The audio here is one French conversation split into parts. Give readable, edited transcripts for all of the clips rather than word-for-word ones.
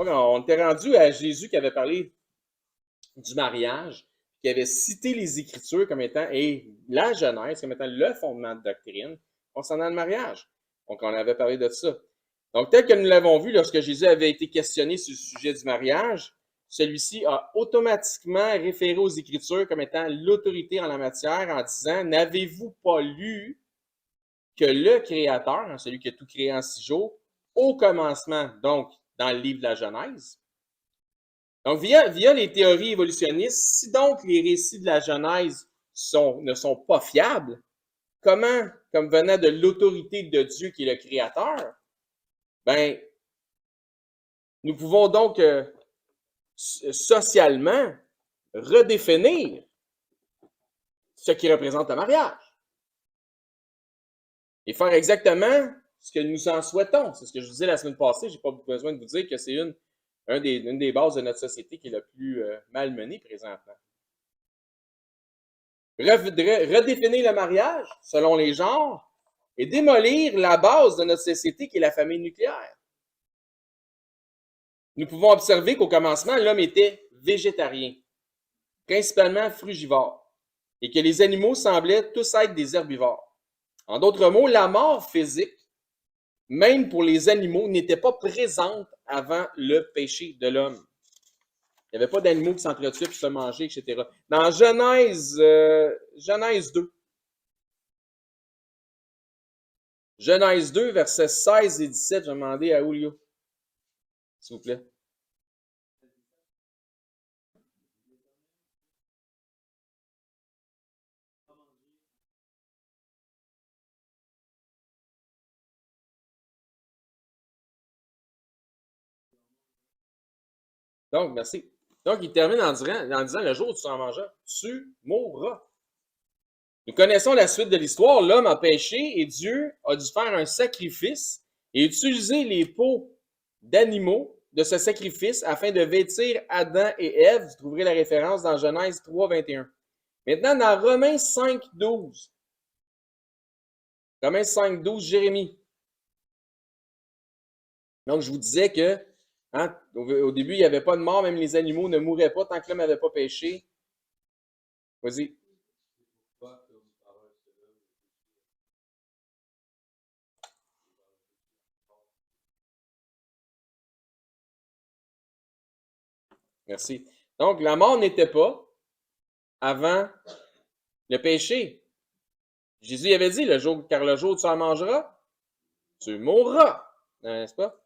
Donc, on était rendu à Jésus qui avait parlé du mariage, qui avait cité les Écritures comme étant, et la Genèse comme étant le fondement de doctrine concernant le mariage. Donc, on avait parlé de ça. Donc, tel que nous l'avons vu lorsque Jésus avait été questionné sur le sujet du mariage, celui-ci a automatiquement référé aux Écritures comme étant l'autorité en la matière en disant, n'avez-vous pas lu que le Créateur, celui qui a tout créé en 6 jours, au commencement, donc dans le livre de la Genèse. Donc, via les théories évolutionnistes, si donc les récits de la Genèse ne sont pas fiables, comment, comme venant de l'autorité de Dieu qui est le Créateur, ben, nous pouvons donc socialement redéfinir ce qui représente le mariage et faire exactement ce que nous en souhaitons. C'est ce que je vous disais la semaine passée. Je n'ai pas besoin de vous dire que c'est une des bases de notre société qui est la plus malmenée présentement. Redéfinir le mariage selon les genres et démolir la base de notre société qui est la famille nucléaire. Nous pouvons observer qu'au commencement, l'homme était végétarien, principalement frugivore, et que les animaux semblaient tous être des herbivores. En d'autres mots, la mort physique, même pour les animaux, n'était pas présente avant le péché de l'homme. Il n'y avait pas d'animaux qui s'entretuaient puis se mangeaient, etc. Dans Genèse 2, Genèse 2, versets 16 et 17, je vais demander à Julio, s'il vous plaît. Donc, merci. Donc, il termine en disant, le jour où tu en mangeras, tu mourras. Nous connaissons la suite de l'histoire. L'homme a péché et Dieu a dû faire un sacrifice et utiliser les peaux d'animaux de ce sacrifice afin de vêtir Adam et Ève. Vous trouverez la référence dans Genèse 3, 21. Maintenant, dans Romains 5, 12. Romains 5, 12, Jérémie. Donc, je vous disais que au début, il n'y avait pas de mort, même les animaux ne mouraient pas tant que l'homme n'avait pas péché. Vas-y. Merci. Donc, la mort n'était pas avant le péché. Jésus avait dit, car le jour où tu en mangeras, tu mourras. N'est-ce pas?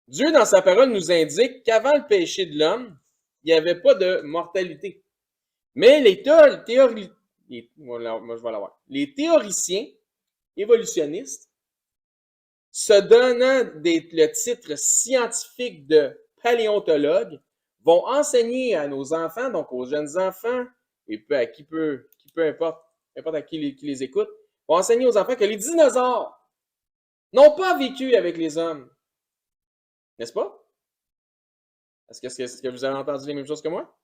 Dieu, dans sa parole, nous indique qu'avant le péché de l'homme, il n'y avait pas de mortalité. Mais les théoriciens évolutionnistes, se donnant le titre scientifique de paléontologue, vont enseigner à nos enfants, donc aux jeunes enfants, et à qui peu importe à qui les écoute, vont enseigner aux enfants que les dinosaures n'ont pas vécu avec les hommes. N'est-ce pas? Est-ce que vous avez entendu les mêmes choses que moi?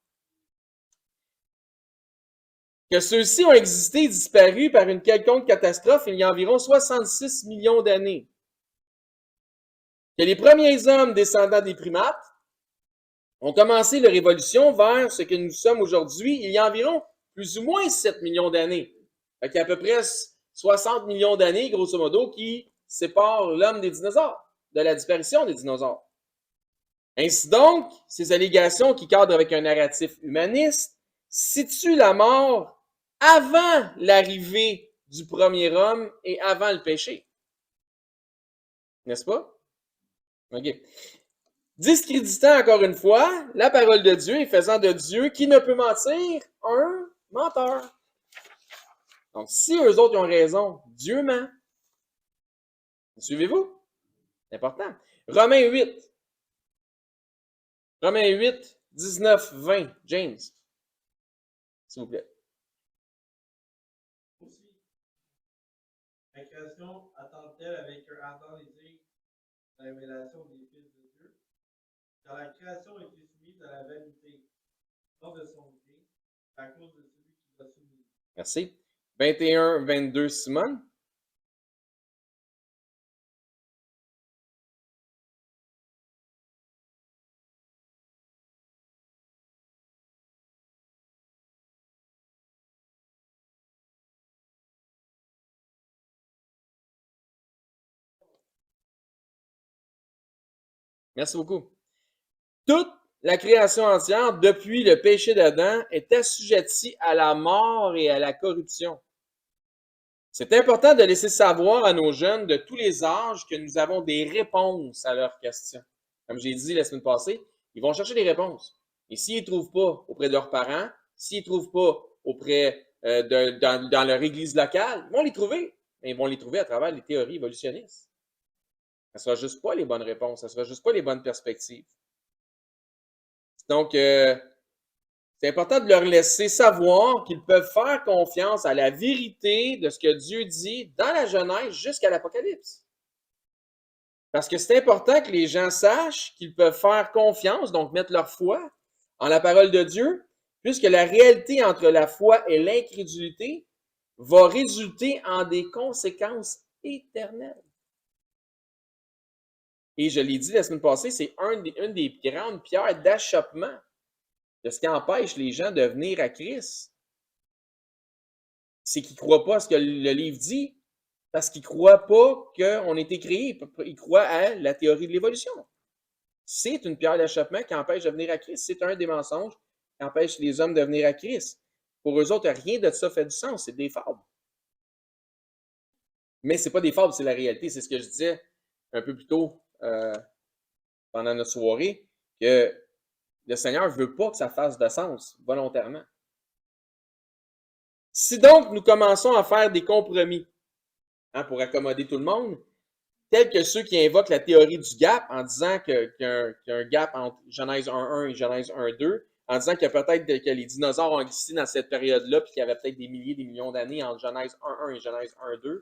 Que ceux-ci ont existé et disparu par une quelconque catastrophe il y a environ 66 millions d'années. Que les premiers hommes descendants des primates ont commencé leur évolution vers ce que nous sommes aujourd'hui il y a environ plus ou moins 7 millions d'années. Il y a à peu près 60 millions d'années, grosso modo, qui séparent l'homme des dinosaures, de la disparition des dinosaures. Ainsi donc, ces allégations qui cadrent avec un narratif humaniste situent la mort avant l'arrivée du premier homme et avant le péché. N'est-ce pas? OK. Discréditant encore une fois la parole de Dieu et faisant de Dieu, qui ne peut mentir, un menteur. Donc, si eux autres ont raison, Dieu ment. Suivez-vous? C'est important. Romains 8. Romains 8, 19, 20. James. S'il vous plaît. Aussi, la création attend-elle avec un ardent désir la révélation des fils de Dieu? Car la création a été soumise à la vanité, non de son bien, à cause de celui qui l'a soumise. Merci. 21, 22, Simone. Merci beaucoup. Toute la création entière, depuis le péché d'Adam, est assujettie à la mort et à la corruption. C'est important de laisser savoir à nos jeunes de tous les âges que nous avons des réponses à leurs questions. Comme j'ai dit la semaine passée, ils vont chercher des réponses. Et s'ils ne trouvent pas auprès de leurs parents, s'ils ne trouvent pas auprès dans leur église locale, ils vont les trouver. Mais ils vont les trouver à travers les théories évolutionnistes. Ce ne sera juste pas les bonnes réponses, ce ne sera juste pas les bonnes perspectives. Donc, c'est important de leur laisser savoir qu'ils peuvent faire confiance à la vérité de ce que Dieu dit dans la Genèse jusqu'à l'Apocalypse. Parce que c'est important que les gens sachent qu'ils peuvent faire confiance, donc mettre leur foi en la parole de Dieu, puisque la réalité entre la foi et l'incrédulité va résulter en des conséquences éternelles. Et je l'ai dit la semaine passée, c'est une des grandes pierres d'achoppement de ce qui empêche les gens de venir à Christ. C'est qu'ils ne croient pas à ce que le livre dit, parce qu'ils ne croient pas qu'on a été créé. Ils croient à la théorie de l'évolution. C'est une pierre d'achoppement qui empêche de venir à Christ. C'est un des mensonges qui empêche les hommes de venir à Christ. Pour eux autres, rien de ça fait du sens. C'est des fables. Mais ce n'est pas des fables, c'est la réalité. C'est ce que je disais un peu plus tôt pendant notre soirée, que le Seigneur ne veut pas que ça fasse de sens volontairement. Si donc nous commençons à faire des compromis pour accommoder tout le monde, tels que ceux qui invoquent la théorie du gap en disant qu'il y a un gap entre Genèse 1.1 et Genèse 1.2, en disant que peut-être que les dinosaures ont existé dans cette période-là, puis qu'il y avait peut-être des milliers, des millions d'années entre Genèse 1.1 et Genèse 1.2,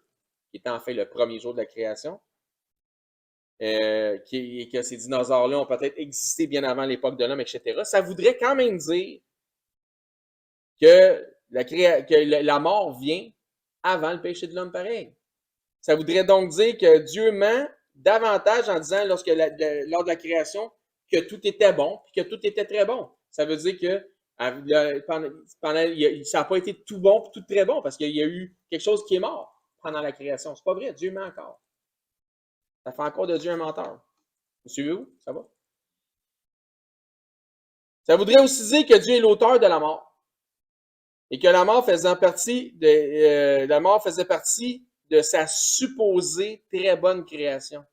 qui était en fait le premier jour de la création, et que ces dinosaures-là ont peut-être existé bien avant l'époque de l'homme, etc. Ça voudrait quand même dire que la mort vient avant le péché de l'homme pareil. Ça voudrait donc dire que Dieu ment davantage en disant lors de la création que tout était bon, puis que tout était très bon. Ça veut dire que ça n'a pas été tout bon puis tout très bon, parce qu'il y a eu quelque chose qui est mort pendant la création. C'est pas vrai, Dieu ment encore. Ça fait encore de Dieu un menteur. Vous suivez-vous? Ça va? Ça voudrait aussi dire que Dieu est l'auteur de la mort. Et que la mort faisait partie de sa supposée très bonne création. Ça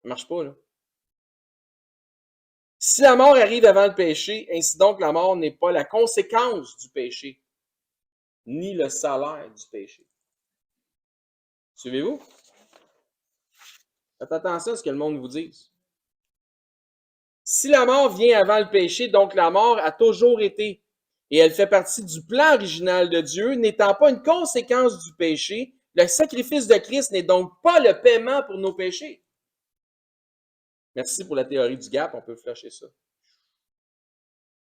ne marche pas, là. Si la mort arrive avant le péché, ainsi donc la mort n'est pas la conséquence du péché, ni le salaire du péché. Suivez-vous? Faites attention à ce que le monde vous dise. Si la mort vient avant le péché, donc la mort a toujours été, et elle fait partie du plan original de Dieu, n'étant pas une conséquence du péché, le sacrifice de Christ n'est donc pas le paiement pour nos péchés. Merci pour la théorie du gap, on peut flasher ça.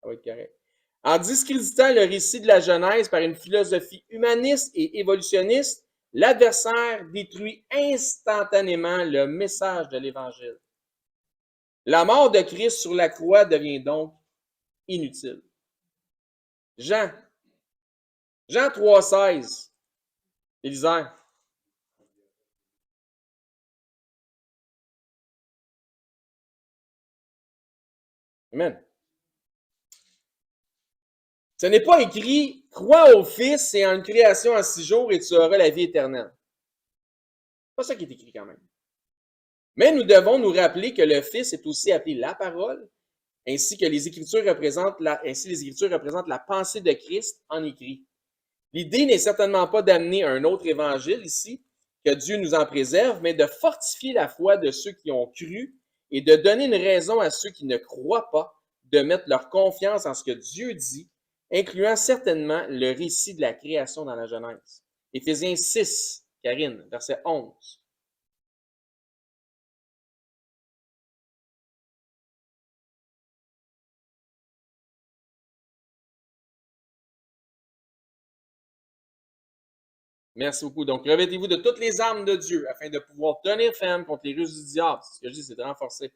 Ça va être correct. En discréditant le récit de la Genèse par une philosophie humaniste et évolutionniste, l'adversaire détruit instantanément le message de l'Évangile. La mort de Christ sur la croix devient donc inutile. Jean 3,16. Élisère. Amen. Ce n'est pas écrit « Crois au Fils et en une création en 6 jours et tu auras la vie éternelle ». C'est pas ça qui est écrit quand même. Mais nous devons nous rappeler que le Fils est aussi appelé la parole, ainsi que les Écritures représentent la pensée de Christ en écrit. L'idée n'est certainement pas d'amener un autre évangile ici, que Dieu nous en préserve, mais de fortifier la foi de ceux qui ont cru et de donner une raison à ceux qui ne croient pas de mettre leur confiance en ce que Dieu dit, incluant certainement le récit de la création dans la Genèse. Éphésiens 6, Karine, verset 11. Merci beaucoup. Donc, revêtez-vous de toutes les armes de Dieu afin de pouvoir tenir ferme contre les ruses du diable. C'est ce que je dis, c'est de renforcer.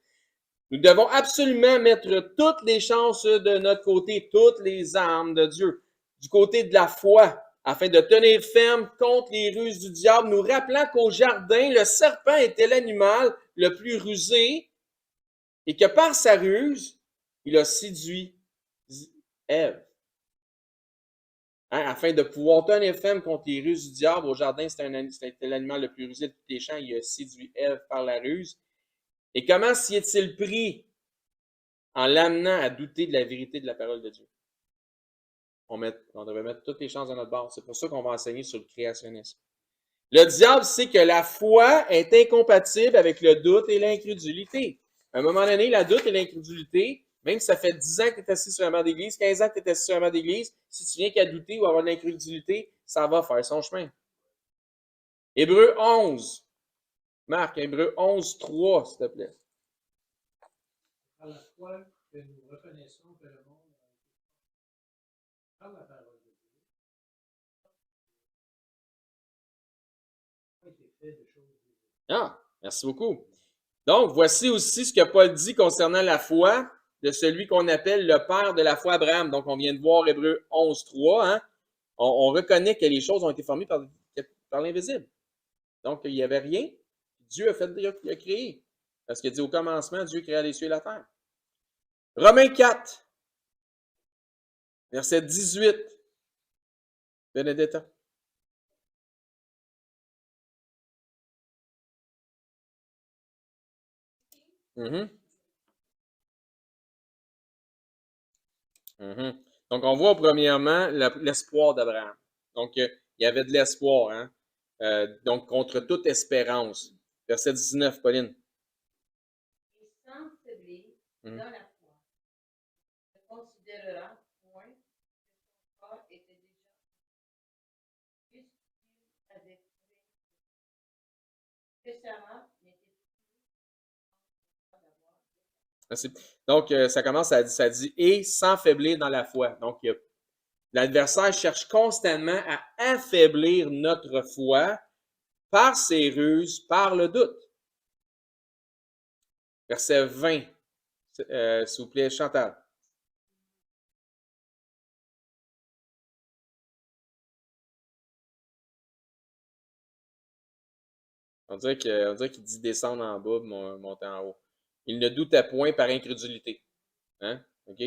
Nous devons absolument mettre toutes les chances de notre côté, toutes les armes de Dieu. Du côté de la foi, afin de tenir ferme contre les ruses du diable, nous rappelant qu'au jardin, le serpent était l'animal le plus rusé et que par sa ruse, il a séduit Ève. Hein, afin de pouvoir tenir ferme contre les ruses du diable, au jardin, c'était l'animal le plus rusé de tous les champs, il a séduit Ève par la ruse. Et comment s'y est-il pris en l'amenant à douter de la vérité de la parole de Dieu? On devrait mettre toutes les chances de notre bord. C'est pour ça qu'on va enseigner sur le créationnisme. Le diable sait que la foi est incompatible avec le doute et l'incrédulité. À un moment donné, la doute et l'incrédulité, même si ça fait 10 ans que tu es assis sur un banc d'église, 15 ans que tu es assis sur un banc d'église, si tu viens qu'à douter ou avoir de l'incrédulité, ça va faire son chemin. Hébreux 11. Marc, Hébreux 11, 3, s'il te plaît. Par la foi que nous reconnaissons que le monde par la parole de Dieu a été fait de choses. Ah, merci beaucoup. Donc, voici aussi ce que Paul dit concernant la foi de celui qu'on appelle le père de la foi, Abraham. Donc, on vient de voir Hébreux 11, 3. Hein? On reconnaît que les choses ont été formées par l'invisible. Donc, il n'y avait rien. Dieu il a créé. Parce qu'il dit au commencement, Dieu créa les cieux et la terre. Romains 4, verset 18. Benedetta. Donc, on voit premièrement l'espoir d'Abraham. Donc, il y avait de l'espoir, hein? Donc, contre toute espérance. Verset 19, Pauline. Et sans faiblir dans la foi, ne considérera point que son corps était déjà puisqu'il avait trouvé que Sarah n'était Merci. Donc, ça commence, ça dit « et sans faiblir dans la foi ». Donc, l'adversaire cherche constamment à affaiblir notre foi par ses ruses, par le doute. Verset 20, s'il vous plaît, Chantal. On dirait qu'il dit descendre en bas, monter en haut. Il ne doutait point par incrédulité. Hein? OK?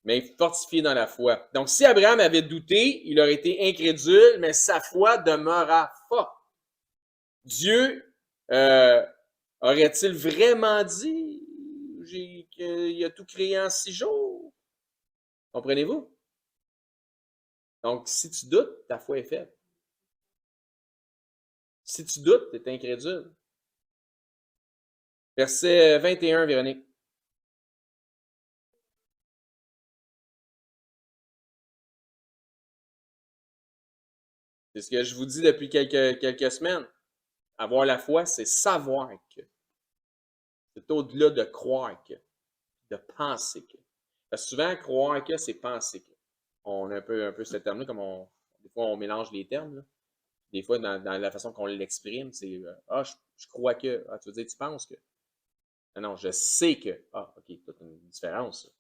Mais fortifié dans la foi. Donc, si Abraham avait douté, il aurait été incrédule, mais sa foi demeura forte. Dieu aurait-il vraiment dit qu'il a tout créé en 6 jours? Comprenez-vous? Donc, si tu doutes, ta foi est faible. Si tu doutes, tu es incrédule. Verset 21, Véronique. C'est ce que je vous dis depuis quelques semaines. Avoir la foi, c'est savoir que. C'est au-delà de croire que, de penser que. Parce que souvent, croire que, c'est penser que. On a un peu ce terme-là, comme des fois, on mélange les termes. Là. Des fois, dans la façon qu'on l'exprime, c'est je crois que. Ah, tu veux dire, tu penses que. Non, je sais que. Ah, OK, toute une différence.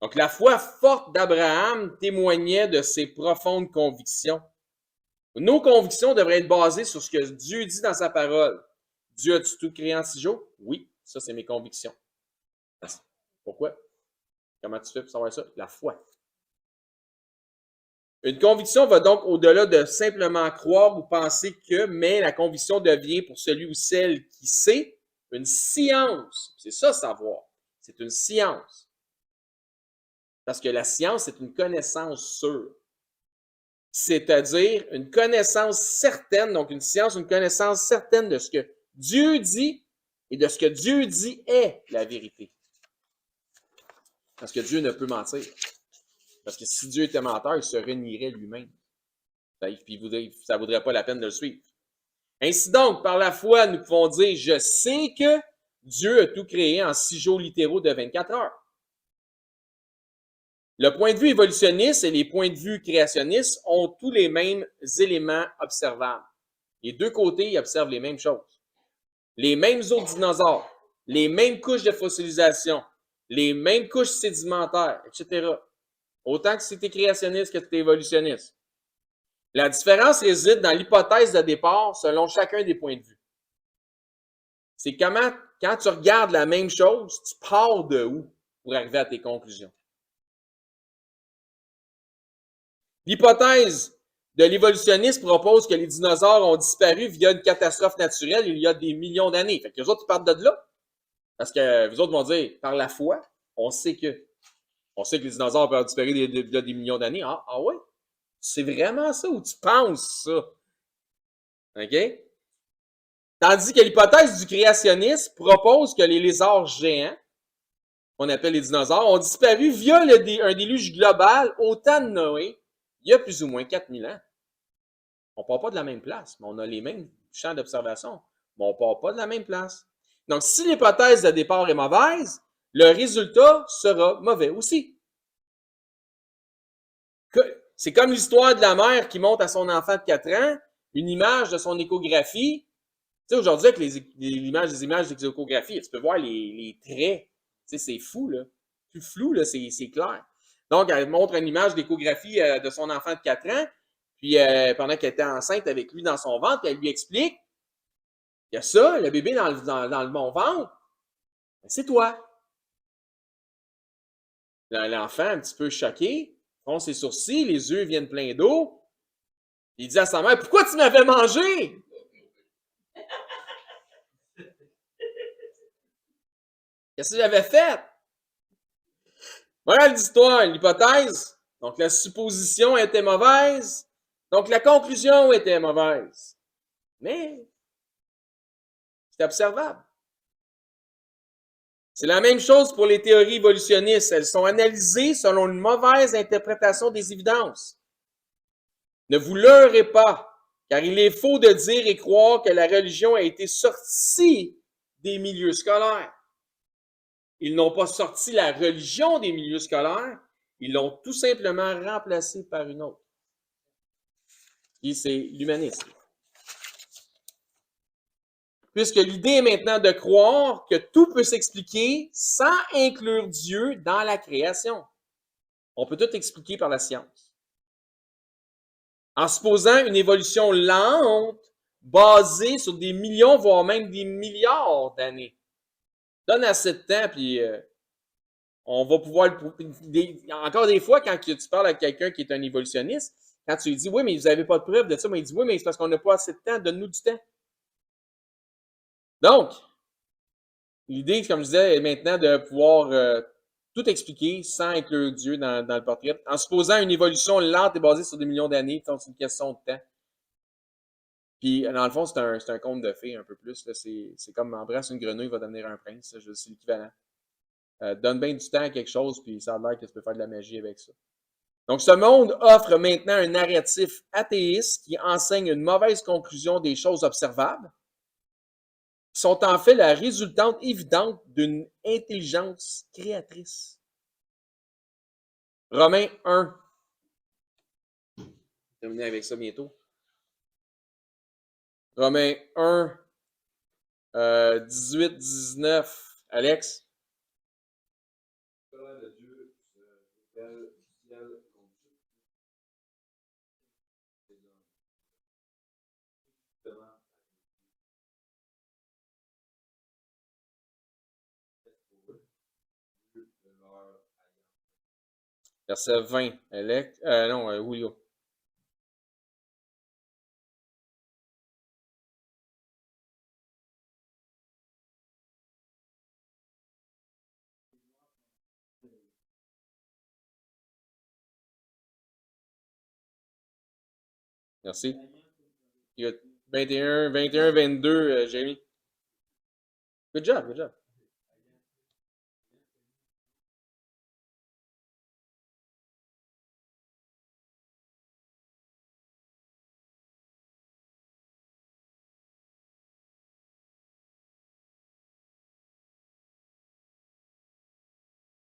Donc, la foi forte d'Abraham témoignait de ses profondes convictions. Nos convictions devraient être basées sur ce que Dieu dit dans sa parole. Dieu a-tu tout créé en 6 jours? Oui, ça, c'est mes convictions. Pourquoi? Comment tu fais pour savoir ça? La foi. Une conviction va donc au-delà de simplement croire ou penser que, mais la conviction devient, pour celui ou celle qui sait, une science. C'est ça, savoir. C'est une science. Parce que la science, c'est une connaissance sûre. C'est-à-dire une connaissance certaine, donc une science, une connaissance certaine de ce que Dieu dit et de ce que Dieu dit est la vérité. Parce que Dieu ne peut mentir. Parce que si Dieu était menteur, il se renierait lui-même. Puis ça ne vaudrait pas la peine de le suivre. Ainsi donc, par la foi, nous pouvons dire « Je sais que Dieu a tout créé en 6 jours littéraux de 24 heures ». Le point de vue évolutionniste et les points de vue créationnistes ont tous les mêmes éléments observables. Les deux côtés, ils observent les mêmes choses. Les mêmes os de dinosaures, les mêmes couches de fossilisation, les mêmes couches sédimentaires, etc. Autant que si tu es créationniste que tu es évolutionniste. La différence réside dans l'hypothèse de départ selon chacun des points de vue. C'est comment, quand tu regardes la même chose, tu pars de où pour arriver à tes conclusions. L'hypothèse de l'évolutionniste propose que les dinosaures ont disparu via une catastrophe naturelle il y a des millions d'années. Fait que les autres, ils partent de là. Parce que les autres vont dire, par la foi, on sait que les dinosaures peuvent disparu il y a des millions d'années. Ah ouais? C'est vraiment ça ou tu penses ça? OK? Tandis que l'hypothèse du créationnisme propose que les lézards géants, qu'on appelle les dinosaures, ont disparu via un déluge global au temps de Noé, il y a plus ou moins 4000 ans. On ne part pas de la même place, mais on a les mêmes champs d'observation, mais on ne part pas de la même place. Donc, si l'hypothèse de départ est mauvaise, le résultat sera mauvais aussi. C'est comme l'histoire de la mère qui montre à son enfant de 4 ans une image de son échographie. Tu sais, aujourd'hui, avec les images d'échographie, tu peux voir les traits. Tu sais, c'est fou, là. Plus flou, là, c'est clair. Donc, elle montre une image d'échographie de son enfant de 4 ans, puis pendant qu'elle était enceinte avec lui dans son ventre, elle lui explique, il y a ça, le bébé dans mon ventre, c'est toi. L'enfant, un petit peu choqué, fronce ses sourcils, les yeux viennent pleins d'eau. Il dit à sa mère, pourquoi tu m'avais mangé? Qu'est-ce que j'avais fait? Voilà l'histoire, l'hypothèse. Donc, la supposition était mauvaise. Donc, la conclusion était mauvaise. Mais, c'est observable. C'est la même chose pour les théories évolutionnistes. Elles sont analysées selon une mauvaise interprétation des évidences. Ne vous leurrez pas, car il est faux de dire et croire que la religion a été sortie des milieux scolaires. Ils n'ont pas sorti la religion des milieux scolaires, ils l'ont tout simplement remplacée par une autre. Et c'est l'humanisme. Puisque l'idée est maintenant de croire que tout peut s'expliquer sans inclure Dieu dans la création. On peut tout expliquer par la science. En supposant une évolution lente, basée sur des millions, voire même des milliards d'années. Donne assez de temps, puis on va pouvoir... Encore des fois, quand tu parles à quelqu'un qui est un évolutionniste, quand tu lui dis « Oui, mais vous n'avez pas de preuve de ça », mais il dit « Oui, mais c'est parce qu'on n'a pas assez de temps, donne-nous du temps. » Donc, l'idée, comme je disais, est maintenant de pouvoir tout expliquer sans inclure Dieu dans le portrait, en supposant une évolution lente et basée sur des millions d'années, c'est une question de temps. Puis, dans le fond, c'est un conte de fées un peu plus. C'est comme embrasse une grenouille, va devenir un prince. C'est l'équivalent. Donne bien du temps à quelque chose, puis ça a l'air que tu peux faire de la magie avec ça. Donc, ce monde offre maintenant un narratif athéiste qui enseigne une mauvaise conclusion des choses observables, qui sont en fait la résultante évidente d'une intelligence créatrice. Romains 1. Je vais terminer avec ça bientôt. Romains 1, 18, 19. Alex? Verset 20. Alex? Non, Julio. Merci. 21, 22, Jamie. Good job, good job.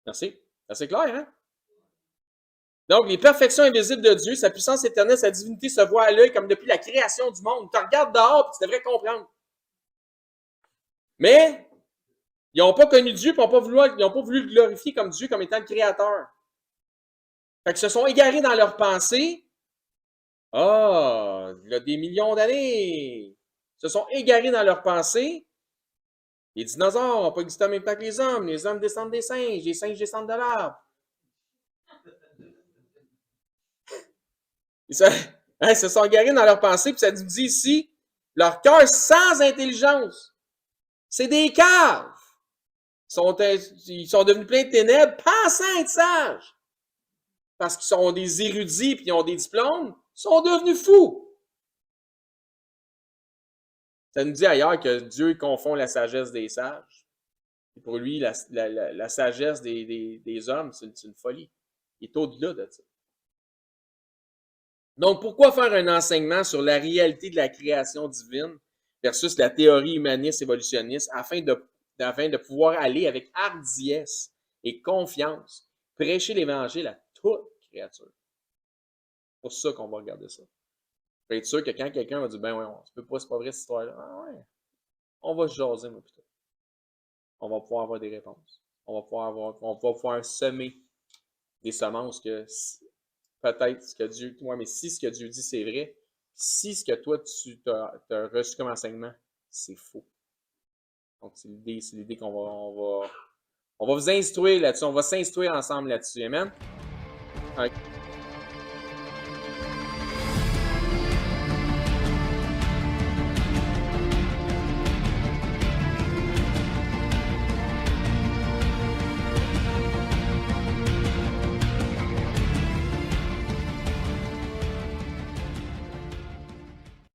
Merci. C'est clair, hein? Donc, les perfections invisibles de Dieu, sa puissance éternelle, sa divinité se voit à l'œil comme depuis la création du monde. Tu regardes dehors et tu devrais comprendre. Mais, ils n'ont pas connu Dieu et ils n'ont pas voulu le glorifier comme Dieu, comme étant le créateur. Fait qu'ils se sont égarés dans leurs pensées. Ah, il y a des millions d'années, se sont égarés dans leurs pensées. Les dinosaures n'ont pas existé en même temps que les hommes descendent des singes, les singes descendent de l'arbre. Ils se sont égarés dans leurs pensées, puis ça nous dit ici, leur cœur sans intelligence. C'est des caves. Ils sont devenus pleins de ténèbres, pensant être sages. Parce qu'ils sont des érudits puis ils ont des diplômes, ils sont devenus fous. Ça nous dit ailleurs que Dieu confond la sagesse des sages. Et pour lui, la sagesse des hommes, c'est une folie. Il est au-delà de ça. Donc, pourquoi faire un enseignement sur la réalité de la création divine versus la théorie humaniste évolutionniste afin de pouvoir aller avec hardiesse et confiance prêcher l'Évangile à toute créature? C'est pour ça qu'on va regarder ça. Pour être sûr que quand quelqu'un va dire, ben ouais, c'est pas vrai cette histoire-là. Ah ouais, on va se jaser, moi, plutôt. On va pouvoir avoir des réponses. On va pouvoir semer des semences que peut-être ce que Dieu, mais si ce que Dieu dit c'est vrai, si ce que toi tu as reçu comme enseignement, c'est faux. Donc c'est l'idée qu'on va vous instruire là-dessus, on va s'instruire ensemble là-dessus. Amen. Okay.